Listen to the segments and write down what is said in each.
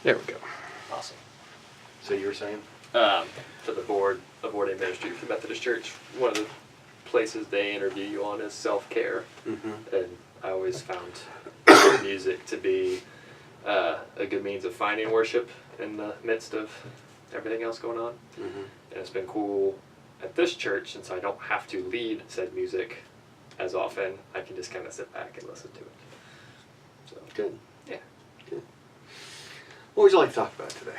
There we go. Awesome. So you were saying? For the board administrator for Methodist Church, one of the places they interview you on is self-care. Mm-hmm. And I always found music to be a good means of finding worship in the midst of everything else going on. Mm-hmm. And it's been cool at this church, since I don't have to lead said music as often, I can just kind of sit back and listen to it. So Good. yeah. Good. What would you like to talk about today?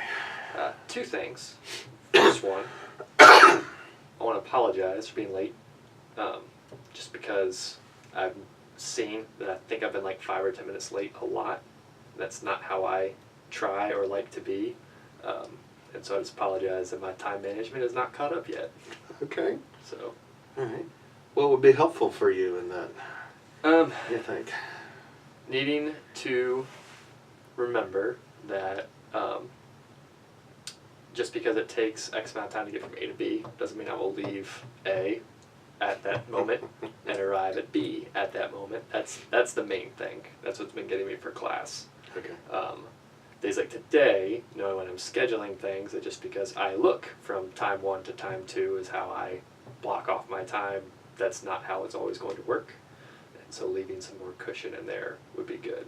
Two things. First one, I want to apologize for being late, just because I've seen that I think I've been like 5 or 10 minutes late a lot. That's not how I try or like to be, and so I just apologize that my time management is not caught up yet. Okay. So, All right. What would be helpful for you in that, you think? needing to remember that just because it takes X amount of time to get from A to B doesn't mean I will leave A at that moment and arrive at B at that moment. That's the main thing. That's what's been getting me for class. Okay. Days like today, knowing when I'm scheduling things, that just because I look from time 1 to time 2 is how I block off my time, that's not how it's always going to work. And so leaving some more cushion in there would be good.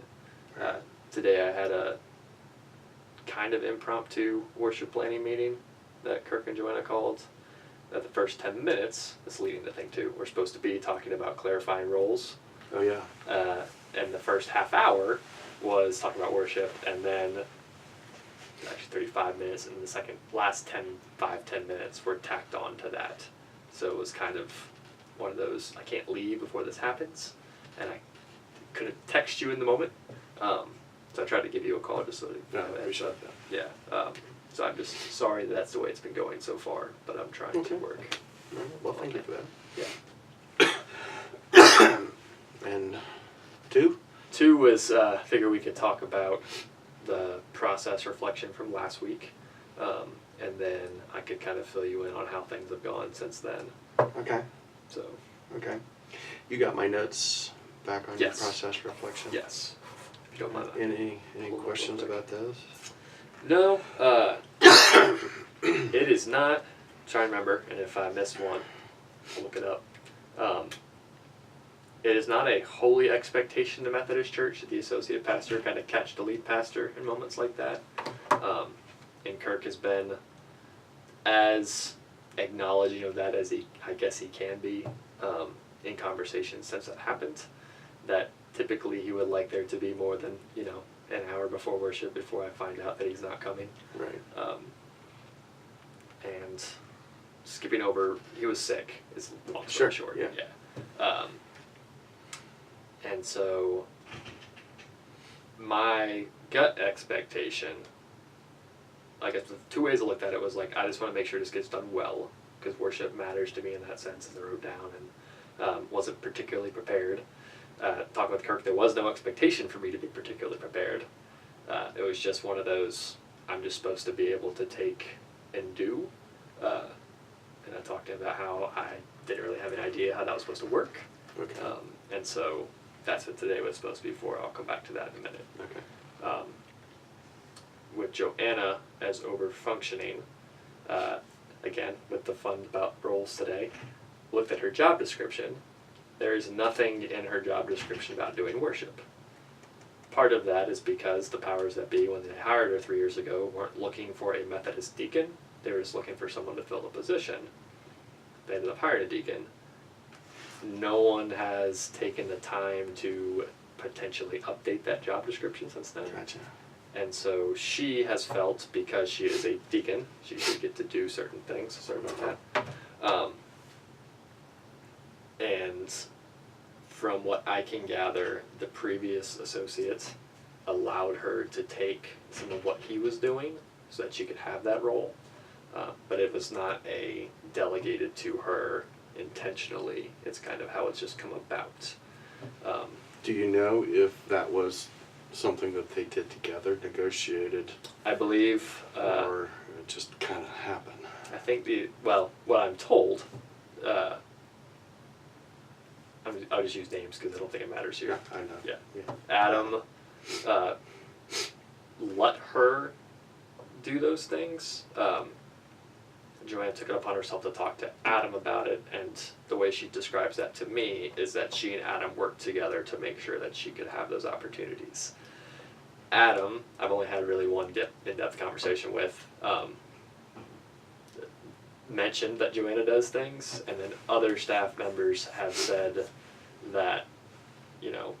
Today I had a kind of impromptu worship planning meeting that Kirk and Joanna called. At the first 10 minutes, it's leading to thing 2. We're supposed to be talking about clarifying roles. Oh, yeah. And the first half hour was talking about worship, and then actually 35 minutes, and the last 10 minutes were tacked on to that. So it was kind of one of those, I can't leave before this happens, and I couldn't text you in the moment. So I tried to give you a call just so that No, I appreciate that. Yeah. So I'm just sorry that that's the way it's been going so far, but I'm trying to work. All right. Well, thank you for that. Yeah. And 2? 2 was, figure we could talk about the process reflection from last week, and then I could kind of fill you in on how things have gone since then. Okay. So. Okay. You got my notes back on your Yes. process reflection? Yes. If you don't mind. Any questions about those? No. It is not. Try and remember, and if I missed one, I'll look it up. It is not a holy expectation to Methodist Church that the associate pastor kind of catch the lead pastor in moments like that. And Kirk has been as acknowledging of that as I guess he can be in conversations since that happened. That typically he would like there to be more than, an hour before worship before I find out that he's not coming. Right. And skipping over, he was sick, is long story short. Yeah. And so my gut expectation, I guess the 2 ways I looked at it was like, I just want to make sure this gets done well, because worship matters to me in that sense, as I wrote down, and wasn't particularly prepared. Talking with Kirk, there was no expectation for me to be particularly prepared. It was just one of those, I'm just supposed to be able to take and do. And I talked to him about how I didn't really have an idea how that was supposed to work. Okay. And so that's what today was supposed to be for. I'll come back to that in a minute. Okay. With Joanna as over-functioning, again, with the fun about roles today, looked at her job description. There is nothing in her job description about doing worship. Part of that is because the powers that be, when they hired her 3 years ago, weren't looking for a Methodist deacon. They were just looking for someone to fill the position. They ended up hiring a deacon. No one has taken the time to potentially update that job description since then. Gotcha. And so she has felt, because she is a deacon, she should get to do certain things. Sorry about that. And from what I can gather, the previous associate allowed her to take some of what he was doing so that she could have that role. But it was not a delegated to her intentionally. It's kind of how it's just come about. Do you know if that was something that they did together, negotiated, I believe, or it just kind of happened? I think what I'm told, I'll just use names because I don't think it matters here. Yeah, I know. Yeah. Adam let her do those things. Joanna took it upon herself to talk to Adam about it, and the way she describes that to me is that she and Adam worked together to make sure that she could have those opportunities. Adam, I've only had really one in-depth conversation with, mentioned that Joanna does things, and then other staff members have said that, you know,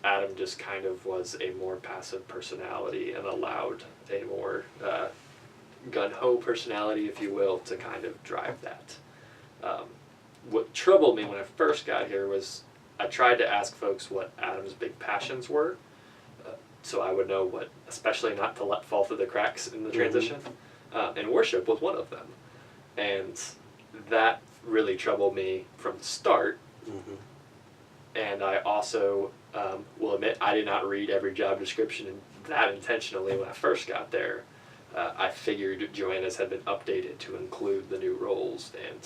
Adam just kind of was a more passive personality and allowed a more gun-ho personality, if you will, to kind of drive that. What troubled me when I first got here was I tried to ask folks what Adam's big passions were, so I would know what, especially not to let fall through the cracks in the transition, and worship was one of them. And that really troubled me from the start. And I also will admit I did not read every job description that intentionally when I first got there. I figured Joanna's had been updated to include the new roles, and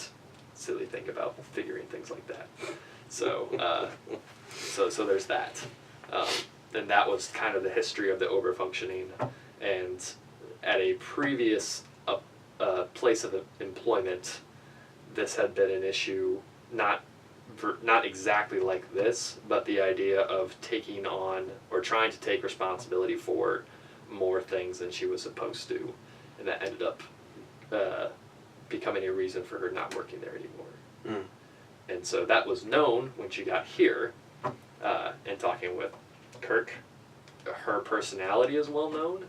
silly thing about figuring things like that. So, so there's that. And that was kind of the history of the overfunctioning. And at a previous place of employment, this had been an issue, not exactly like this, but the idea of taking on or trying to take responsibility for more things than she was supposed to, and that ended up becoming a reason for her not working there anymore. And so that was known when she got here, and talking with Kirk, her personality is well known.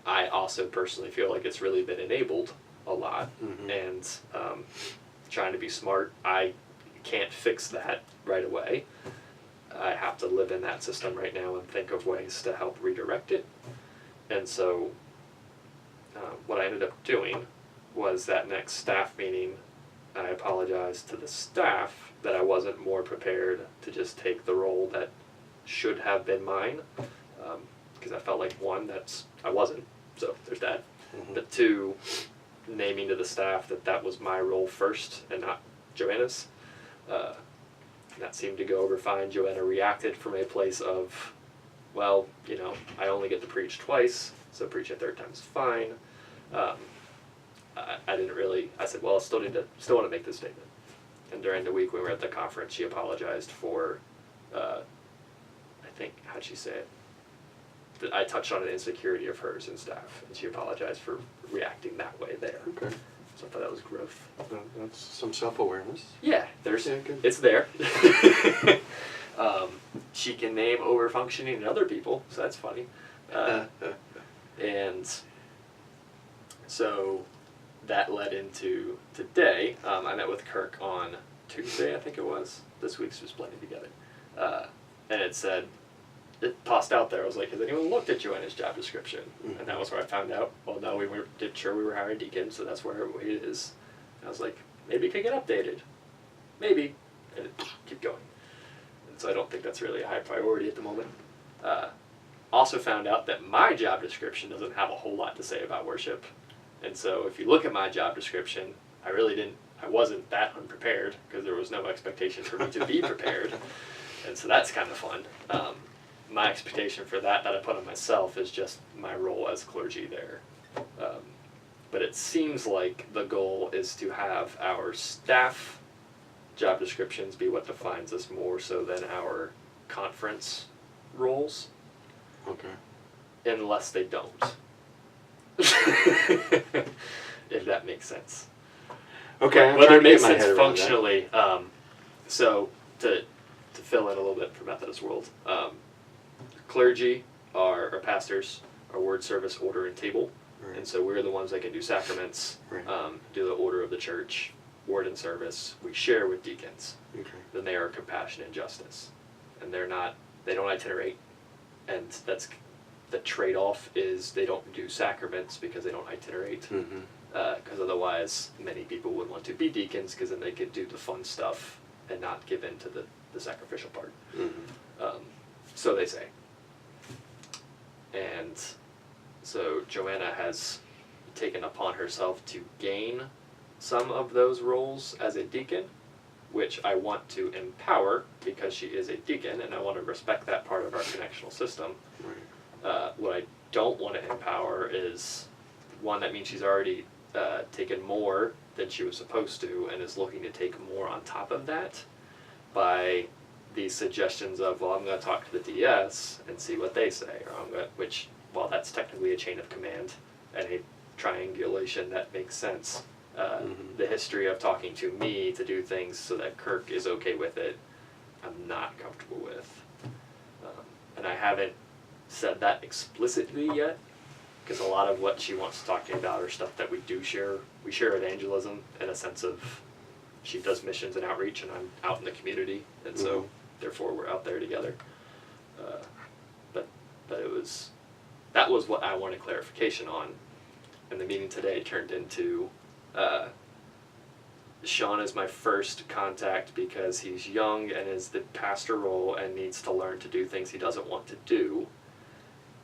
I also personally feel like it's really been enabled a lot, and trying to be smart, I can't fix that right away. I have to live in that system right now and think of ways to help redirect it. And so what I ended up doing was that next staff meeting, I apologized to the staff that I wasn't more prepared to just take the role that should have been mine, because I felt like, one, I wasn't, so there's that. But two, naming to the staff that was my role first and not Joanna's. That seemed to go over fine. Joanna reacted from a place of, well, you know, I only get to preach twice, so preach a third time is fine. I didn't really, I said, well, I still want to make this statement. And during the week we were at the conference, she apologized for, I think, how'd she say it? That I touched on an insecurity of hers and staff, and she apologized for reacting that way there. Okay. So I thought that was growth. That's some self-awareness. Yeah, Yeah, good. it's there. She can name overfunctioning in other people, so that's funny. And so that led into today. I met with Kirk on Tuesday, I think it was. This week's just blending together. And it tossed out there. I was like, has anyone looked at Joanna's job description? And that was where I found out, well, no, we weren't sure we were hiring deacons, so that's where it is. And I was like, maybe it could get updated. Maybe. And it kept going. And so I don't think that's really a high priority at the moment. Also found out that my job description doesn't have a whole lot to say about worship. And so if you look at my job description, I wasn't that unprepared, because there was no expectation for me to be prepared. And so that's kind of fun. My expectation for that I put on myself is just my role as clergy there. But it seems like the goal is to have our staff job descriptions be what defines us more so than our conference roles. Okay. Unless they don't. If that makes sense. Okay, I'm Whether trying it to makes get my sense head around that. functionally, so to fill in a little bit for Methodist World, clergy or pastors are word, service, order, and table. Right. And so we're the ones that can do sacraments, Right. Do the order of the church, word and service. We share with deacons. Okay. Then they are compassion and justice. And they don't itinerate. And that's the trade-off is they don't do sacraments because they don't itinerate. Because otherwise many people would want to be deacons, because then they could do the fun stuff and not give in to the sacrificial part. So they say. And so Joanna has taken upon herself to gain some of those roles as a deacon, which I want to empower because she is a deacon, and I want to respect that part of our connectional system. Right. What I don't want to empower is one that means she's already taken more than she was supposed to and is looking to take more on top of that by these suggestions of, well, I'm going to talk to the DS and see what they say, or I'm going which, while that's technically a chain of command and a triangulation that makes sense, the history of talking to me to do things so that Kirk is okay with it, I'm not comfortable with. And I haven't said that explicitly yet, because a lot of what she wants to talk to me about are stuff that we do share. We share evangelism in a sense of she does missions and outreach, and I'm out in the community, and so therefore we're out there together. But it was, that was what I wanted clarification on, and the meeting today turned into Sean is my first contact because he's young and is the pastor role and needs to learn to do things he doesn't want to do.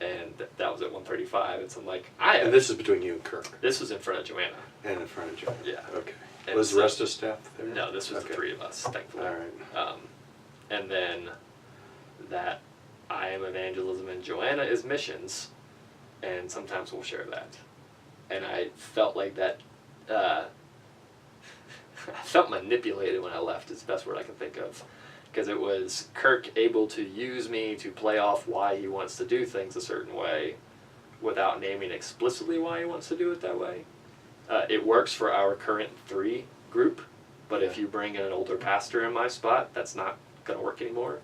And that was at 1:35, and so I'm like, And this is between you and Kirk? This was in front of Joanna. And in front of Joanna? Yeah. Okay. And Was the rest of staff there? No, this was the Okay. three of us, thankfully. All right. And then that I am evangelism and Joanna is missions, and sometimes we'll share that. And I felt like that, I felt manipulated when I left, is the best word I can think of. Because it was Kirk able to use me to play off why he wants to do things a certain way without naming explicitly why he wants to do it that way. It works for our current 3 group, but if you bring in an older pastor in my spot, that's not going to work anymore.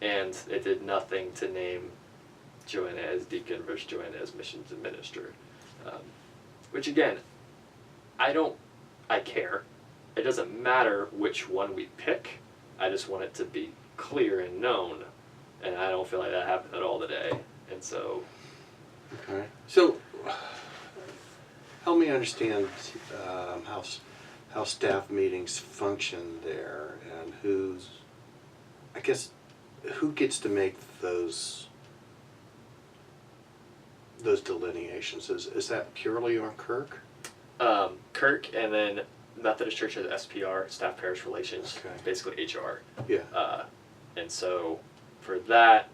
And it did nothing to name Joanna as deacon versus Joanna as missions and minister. Which again, I care. It doesn't matter which one we pick. I just want it to be clear and known, and I don't feel like that happened at all today. And so, Okay. So, help me understand how staff meetings function there, and who gets to make those delineations? Is that purely on Kirk? Kirk, and then Methodist Church has SPR, Staff Parish Relations, Okay. basically HR. Yeah. And so for that,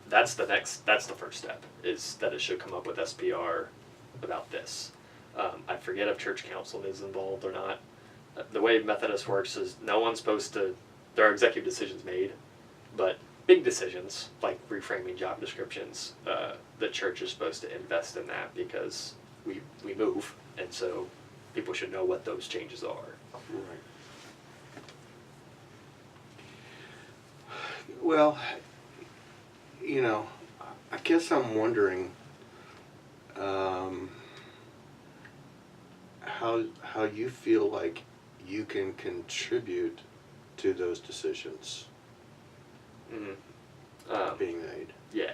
that's the first step, is that it should come up with SPR about this. I forget if church council is involved or not. The way Methodist works is no one's supposed to, there are executive decisions made, but big decisions, like reframing job descriptions, the church is supposed to invest in that because we move, and so people should know what those changes are. Right. Well, I guess I'm wondering how you feel like you can contribute to those decisions being made. Yeah.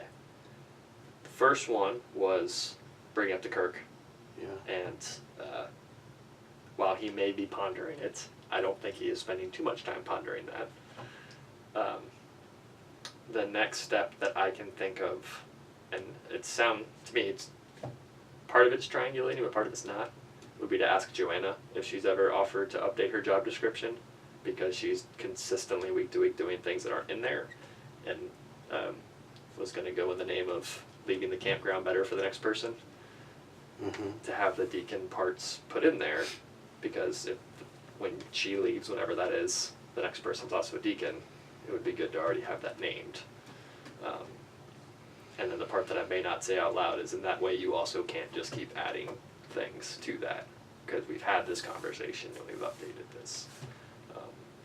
The first one was bring up to Kirk, Yeah. and while he may be pondering it, I don't think he is spending too much time pondering that. The next step that I can think of, and to me, it's part of it's triangulating, but part of it's not, would be to ask Joanna if she's ever offered to update her job description, because she's consistently week to week doing things that aren't in there, and was going to go in the name of leaving the campground better for the next person, to have the deacon parts put in there, because when she leaves, whenever that is, the next person's also a deacon, it would be good to already have that named. And then the part that I may not say out loud is, in that way you also can't just keep adding things to that, because we've had this conversation and we've updated this.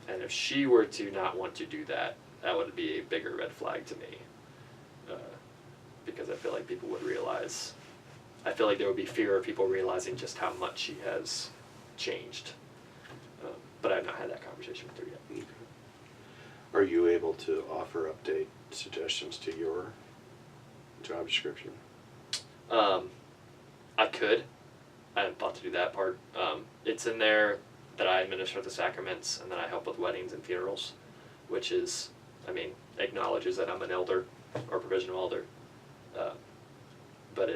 And if she were to not want to do that, that would be a bigger red flag to me, because I feel like people would realize, I feel like there would be fear of people realizing just how much she has changed. But I've not had that conversation with her yet. Okay. Are you able to offer update suggestions to your job description? I could. I hadn't thought to do that part. It's in there that I administer the sacraments and that I help with weddings and funerals, which is, acknowledges that I'm an elder or provisional elder. But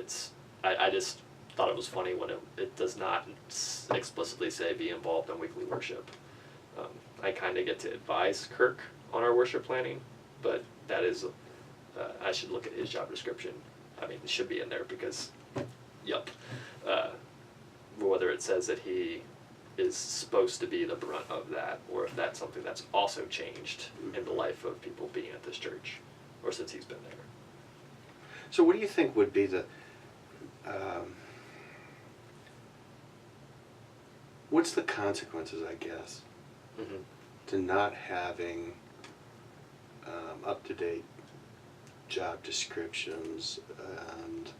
I just thought it was funny when it does not explicitly say be involved in weekly worship. I kind of get to advise Kirk on our worship planning, but that is, I should look at his job description I mean, it should be in there because, yup. Whether it says that he is supposed to be the brunt of that, or if that's something that's also changed in the life of people being at this church, or since he's been there. So what do you think would be the, what's the consequences, I guess, Mm-hmm. to not having up-to-date job descriptions and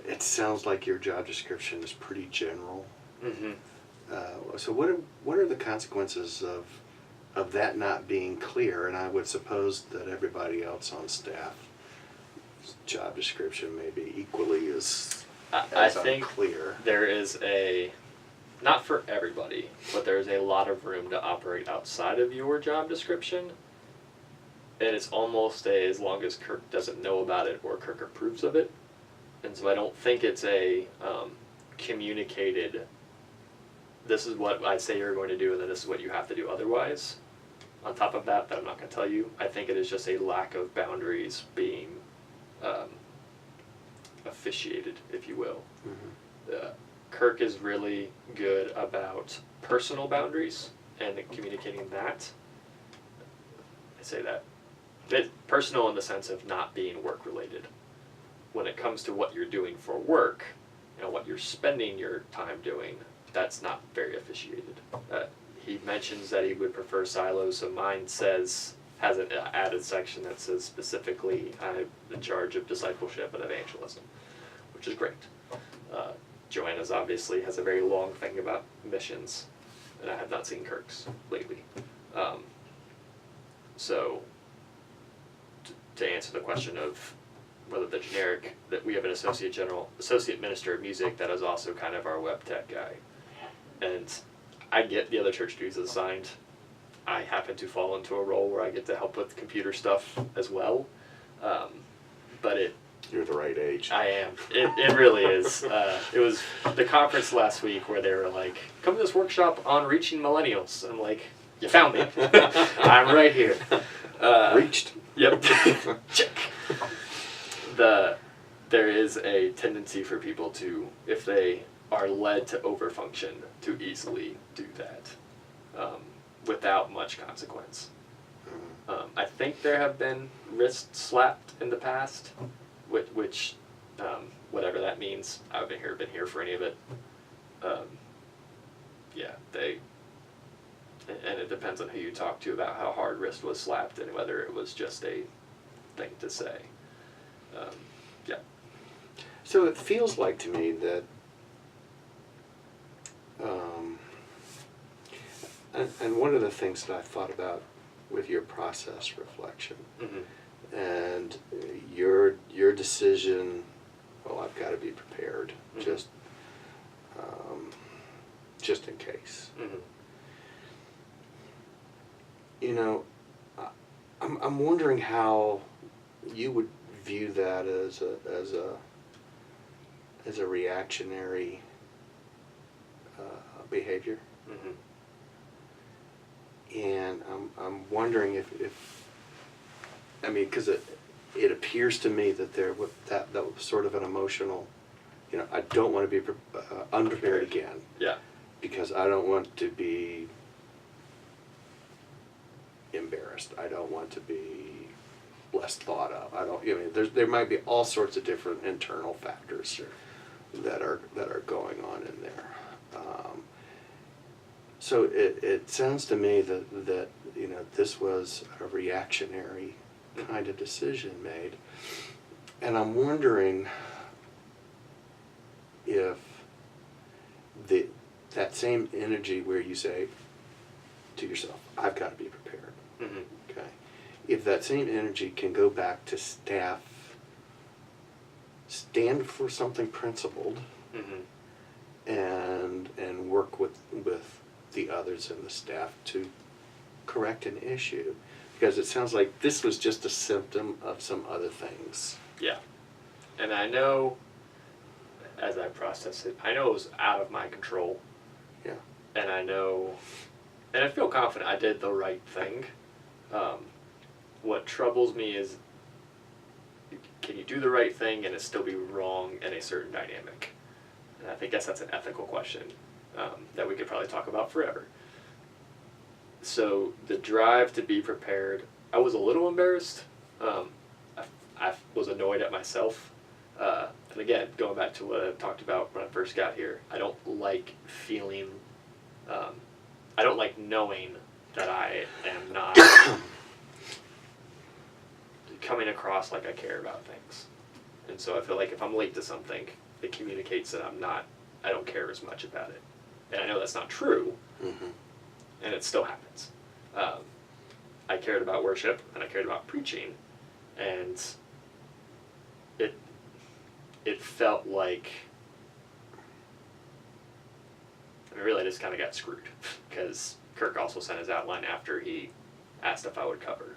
it sounds like your job description is pretty general. Mm-hmm. So what are the consequences of that not being clear? And I would suppose that everybody else on staff job description may be equally as I think unclear. there is not for everybody, but there's a lot of room to operate outside of your job description. And it's almost as long as Kirk doesn't know about it or Kirk approves of it. And so I don't think it's a communicated, this is what I say you're going to do and then this is what you have to do otherwise. On top of that I'm not going to tell you. I think it is just a lack of boundaries being officiated, if you will. Mm-hmm. Kirk is really good about personal boundaries and communicating that. I say that. Personal in the sense of not being work related. When it comes to what you're doing for work and what you're spending your time doing, that's not very officiated. He mentions that he would prefer silos, so mine has an added section that says specifically I'm in charge of discipleship and evangelism, which is great. Joanna's obviously has a very long thing about missions, and I have not seen Kirk's lately. So, to answer the question of whether the generic, that we have an associate minister of music that is also kind of our web tech guy. And I get the other church duties assigned. I happen to fall into a role where I get to help with computer stuff as well. But You're the right age. I am. It really is. It was the conference last week where they were like, come to this workshop on reaching millennials. I'm like, you found me. I'm right here. Reached. Yep. Check. There is a tendency for people to, if they are led to overfunction, to easily do that without much consequence. I think there have been wrists slapped in the past, which whatever that means. I haven't been here for any of it. And it depends on who you talk to about how hard wrist was slapped and whether it was just a thing to say. So it feels like to me that, and one of the things that I thought about with your process reflection, Mm-hmm. and your decision, well, I've got to be prepared, Mm-hmm. just in case. Mm-hmm. You know, I'm wondering how you would view that as a reactionary behavior, Mm-hmm. and I'm wondering if I mean, because it appears to me that that was sort of an emotional, I don't want to be unprepared again, Yeah. because I don't want to be embarrassed. I don't want to be less thought of. There might be all sorts of different internal factors. Sure. that are going on in there. So it sounds to me that this was a reactionary kind of decision made, and I'm wondering if that same energy where you say to yourself, I've got to be prepared. Mm-hmm. Okay. If that same energy can go back to staff, stand for something principled, Mm-hmm. and work with the others in the staff to correct an issue, because it sounds like this was just a symptom of some other things. Yeah. And I know, as I process it, I know it was out of my control. Yeah. And I know, and I feel confident I did the right thing. what troubles me is, can you do the right thing and it still be wrong in a certain dynamic? And I guess that's an ethical question that we could probably talk about forever. So the drive to be prepared, I was a little embarrassed. I was annoyed at myself. And again, going back to what I talked about when I first got here, I don't like feeling, I don't like knowing that I am not coming across like I care about things. And so I feel like if I'm late to something, it communicates that I don't care as much about it. And I know that's not true, and it still happens. I cared about worship, and I cared about preaching, and it felt like, I mean, really I just kind of got screwed, because Kirk also sent his outline after he asked if I would cover.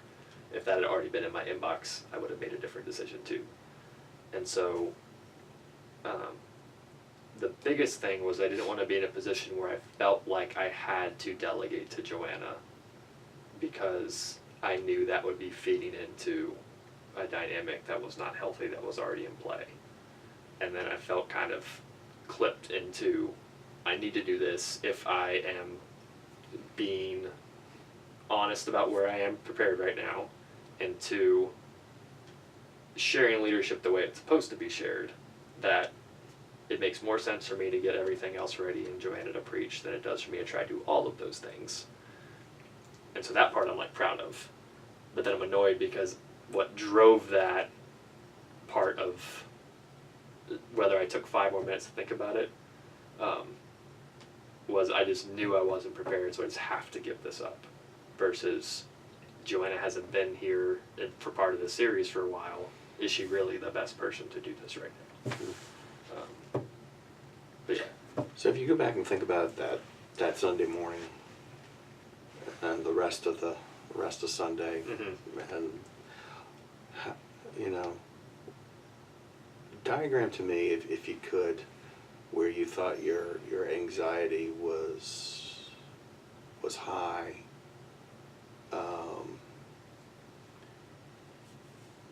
If that had already been in my inbox, I would have made a different decision too. And so the biggest thing was I didn't want to be in a position where I felt like I had to delegate to Joanna, because I knew that would be feeding into a dynamic that was not healthy, that was already in play. And then I felt kind of clipped into, I need to do this if I am being honest about where I am prepared right now, and to sharing leadership the way it's supposed to be shared, that it makes more sense for me to get everything else ready and Joanna to preach than it does for me to try to do all of those things. And so that part I'm like proud of. But then I'm annoyed because what drove that part of whether I took 5 more minutes to think about it was I just knew I wasn't prepared, so I just have to give this up. Versus Joanna hasn't been here for part of the series for a while. Is she really the best person to do this right now? But yeah. So if you go back and think about that Sunday morning and the rest of Sunday, and diagram to me, if you could, where you thought your anxiety was high,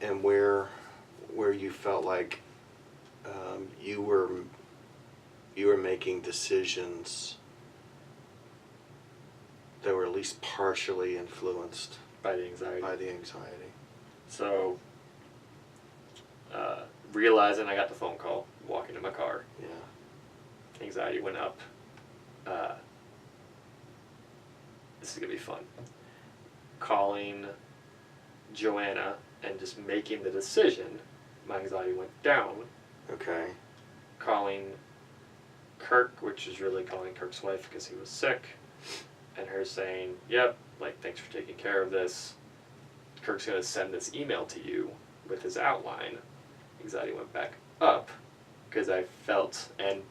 and where you felt like you were making decisions that were at least partially influenced By the anxiety. So, realizing I got the phone call, walking to my car, Yeah. anxiety went up. This is going to be fun. Calling Joanna and just making the decision, my anxiety went down. Okay. Calling Kirk, which is really calling Kirk's wife because he was sick, and her saying, yep, like, thanks for taking care of this. Kirk's going to send this email to you with his outline. Anxiety went back up because I felt and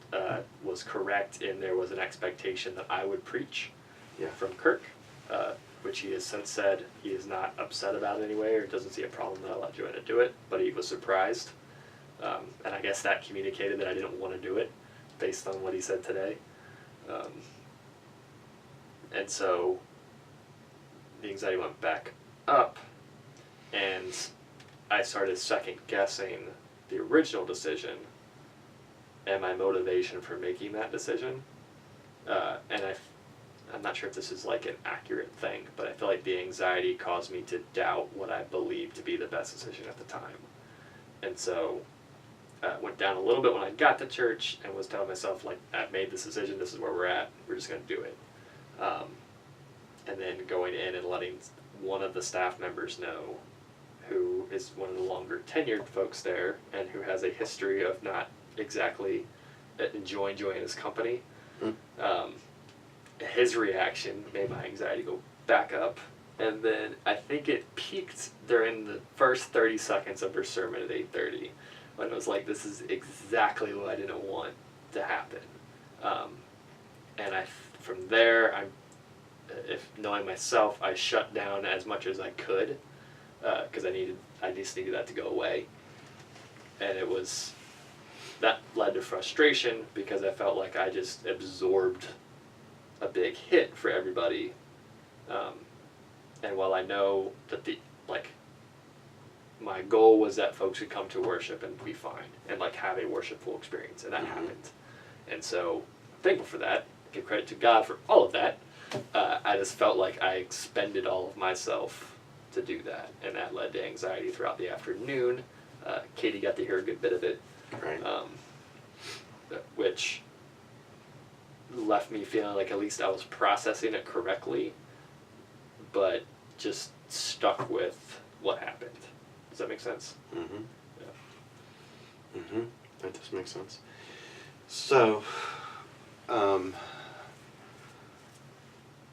was correct in there was an expectation that I would preach from Kirk, which he has since said he is not upset about anyway, or doesn't see a problem that I let Joanna do it, but he was surprised. And I guess that communicated that I didn't want to do it based on what he said today. And so the anxiety went back up, and I started second guessing the original decision and my motivation for making that decision. And I'm not sure if this is like an accurate thing, but I feel like the anxiety caused me to doubt what I believed to be the best decision at the time. And so went down a little bit when I got to church and was telling myself, like, I've made this decision, this is where we're at, we're just going to do it. And then going in and letting one of the staff members know, who is one of the longer tenured folks there and who has a history of not exactly enjoying Joanna's company. His reaction made my anxiety go back up, and then I think it peaked during the first 30 seconds of her sermon at 8:30, when it was like, this is exactly what I didn't want to happen. And from there, if knowing myself, I shut down as much as I could, because I just needed that to go away. And that led to frustration, because I felt like I just absorbed a big hit for everybody. And while I know that like, my goal was that folks would come to worship and be fine and like have a worshipful experience, and that happened. And so I'm thankful for that. Give credit to God for all of that. I just felt like I expended all of myself to do that, and that led to anxiety throughout the afternoon. Katie got to hear a good bit of it, Right. Which left me feeling like at least I was processing it correctly, but just stuck with what happened. Does that make sense? Mm-hmm. Yeah. Mm-hmm. That does make sense. So,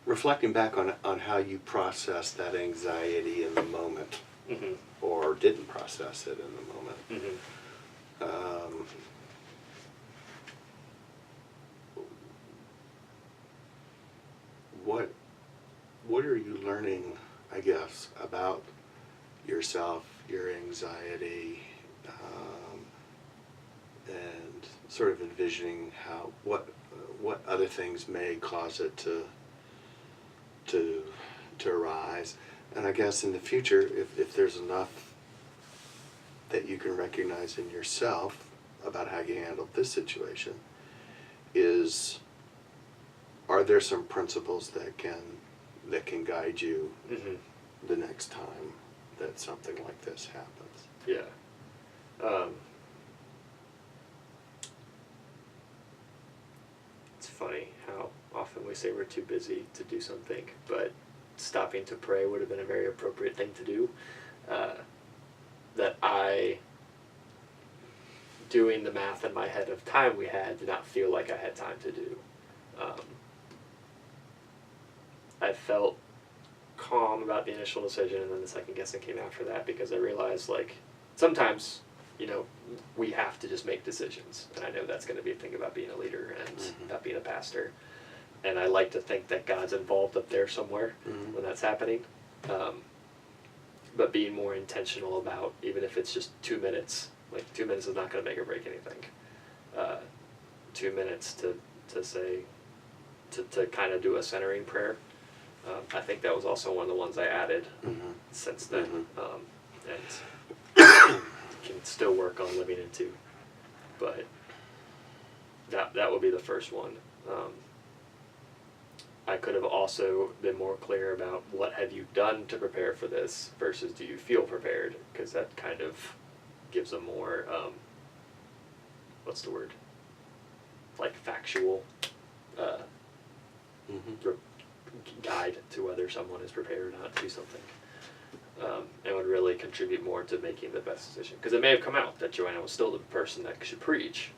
reflecting back on how you processed that anxiety in the moment, Mm-hmm. or didn't process it in the moment, Mm-hmm. what are you learning, I guess, about yourself, your anxiety, and sort of envisioning how what other things may cause it to arise, and I guess in the future, if there's enough that you can recognize in yourself about how you handled this situation, are there some principles that can guide you Mm-hmm. the next time that something like this happens? Yeah. It's funny how often we say we're too busy to do something, but stopping to pray would have been a very appropriate thing to do. That doing the math in my head of time we had, did not feel like I had time to do. I felt calm about the initial decision, and then the second guessing came after that, because I realized, like, sometimes, we have to just make decisions, and I know that's going to be a thing about being a leader and about being a pastor, and I like to think that God's involved up there somewhere when that's happening, but being more intentional about, even if it's just 2 minutes, like 2 minutes is not going to make or break anything. 2 minutes to say, to kind of do a centering prayer. I think that was also one of the ones I added since then, and can still work on living into. But that would be the first one. I could have also been more clear about what have you done to prepare for this versus do you feel prepared, because that kind of gives a more what's the word, like factual guide to whether someone is prepared or not to do something, and would really contribute more to making the best decision. Because it may have come out that Joanna was still the person that should preach,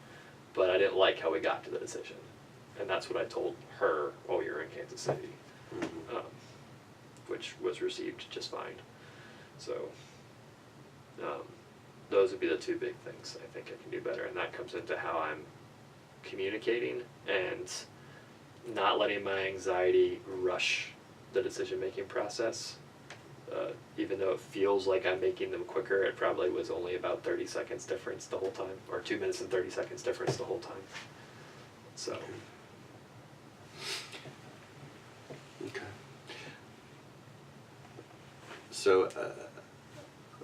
but I didn't like how we got to the decision, and that's what I told her while we were in Kansas City, which was received just fine. So those would be the two big things I think I can do better, and that comes into how I'm communicating and not letting my anxiety rush the decision-making process. Even though it feels like I'm making them quicker, it probably was only about 30 seconds difference the whole time, or 2 minutes and 30 seconds difference the whole time. So. Okay. So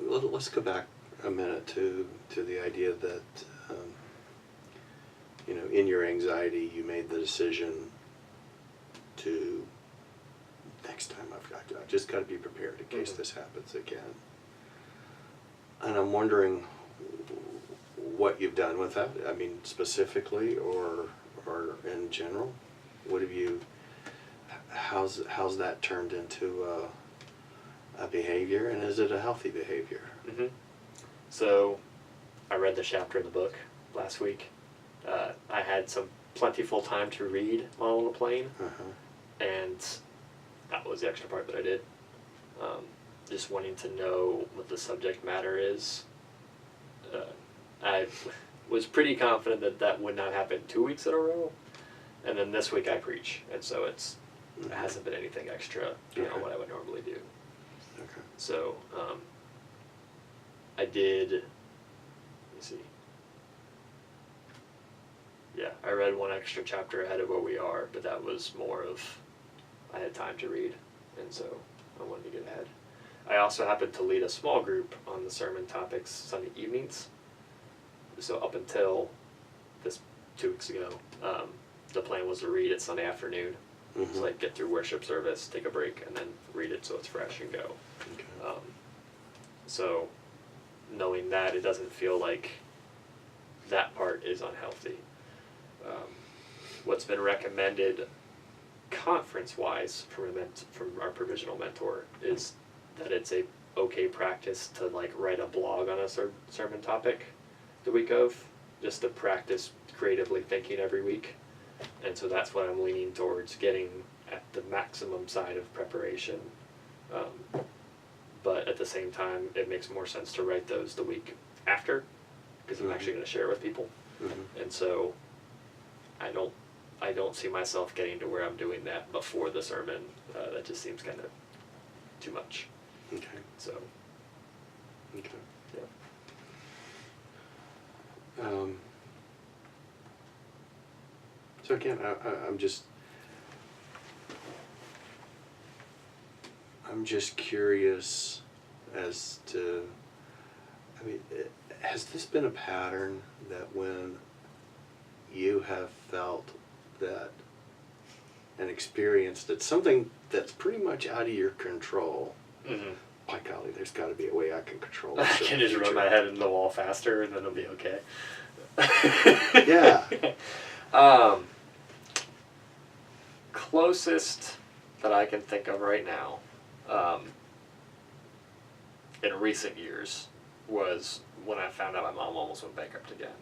let's go back a minute to the idea that in your anxiety you made the decision to, next time I've just got to be prepared in case this happens again. And I'm wondering what you've done with that. I mean, specifically or in general. What have you? How's that turned into a behavior, and is it a healthy behavior? Mm-hmm. So, I read the chapter in the book last week. I had some plentiful time to read while on the plane, and that was the extra part that I did. Just wanting to know what the subject matter is. I was pretty confident that would not happen 2 weeks in a row, and then this week I preach, and so it hasn't been anything extra beyond what I would normally do. Okay. So I did. Let me see. Yeah, I read one extra chapter ahead of where we are, but that was more of I had time to read, and so I wanted to get ahead. I also happen to lead a small group on the sermon topics Sunday evenings. So up until this 2 weeks ago, the plan was to read it Sunday afternoon. Mhm. So like get through worship service, take a break, and then read it so it's fresh and go. Okay. So knowing that, it doesn't feel like that part is unhealthy. What's been recommended conference-wise from our provisional mentor is that it's a okay practice to like write a blog on a sermon topic the week of, just to practice creatively thinking every week. And so that's what I'm leaning towards, getting at the maximum side of preparation. But at the same time, it makes more sense to write those the week after, because I'm actually going to share with people. Mhm. And so I don't see myself getting to where I'm doing that before the sermon. That just seems kind of too much. Okay. So, Okay. yeah. So again, I'm just curious as to, I mean, has this been a pattern that when you have felt that and experienced that something that's pretty much out of your control, Mm-hmm. by golly, there's got to be a way I can control I this in can the just run future. my head into the wall faster, and then it'll be okay. Yeah. Closest that I can think of right now, in recent years, was when I found out my mom almost went bankrupt again.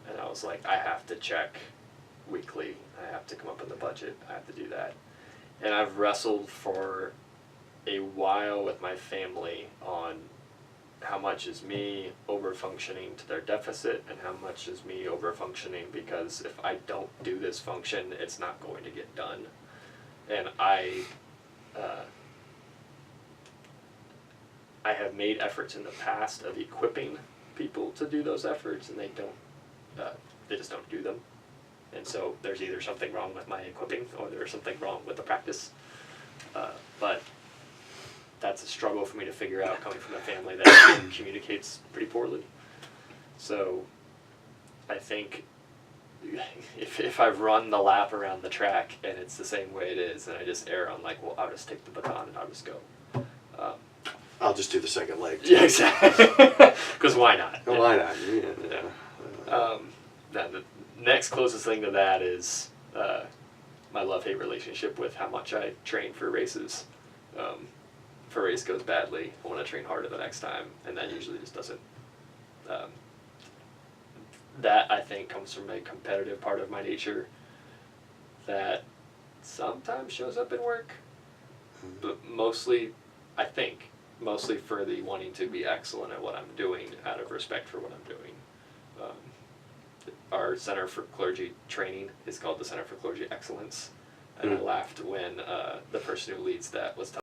And I was like, I have to check weekly. I have to come up with a budget. I have to do that. And I've wrestled for a while with my family on how much is me over-functioning to their deficit and how much is me over-functioning because if I don't do this function, it's not going to get done. And I have made efforts in the past of equipping people to do those efforts, and they just don't do them. And so there's either something wrong with my equipping or there's something wrong with the practice. But that's a struggle for me to figure out, coming from a family that communicates pretty poorly. So I think if I've run the lap around the track and it's the same way it is, and I just err on like, well, I'll just take the baton and I'll just go. I'll just do the second leg. Yeah, exactly. Because why not? Oh, why not? Yeah. Then the next closest thing to that is my love-hate relationship with how much I train for races. If a race goes badly, I want to train harder the next time, and that usually just doesn't. That, I think, comes from a competitive part of my nature that sometimes shows up in work, but mostly, I think, mostly for the wanting to be excellent at what I'm doing out of respect for what I'm doing. Our Center for Clergy Training is called the Center for Clergy Excellence, and I laughed when the person who leads that was telling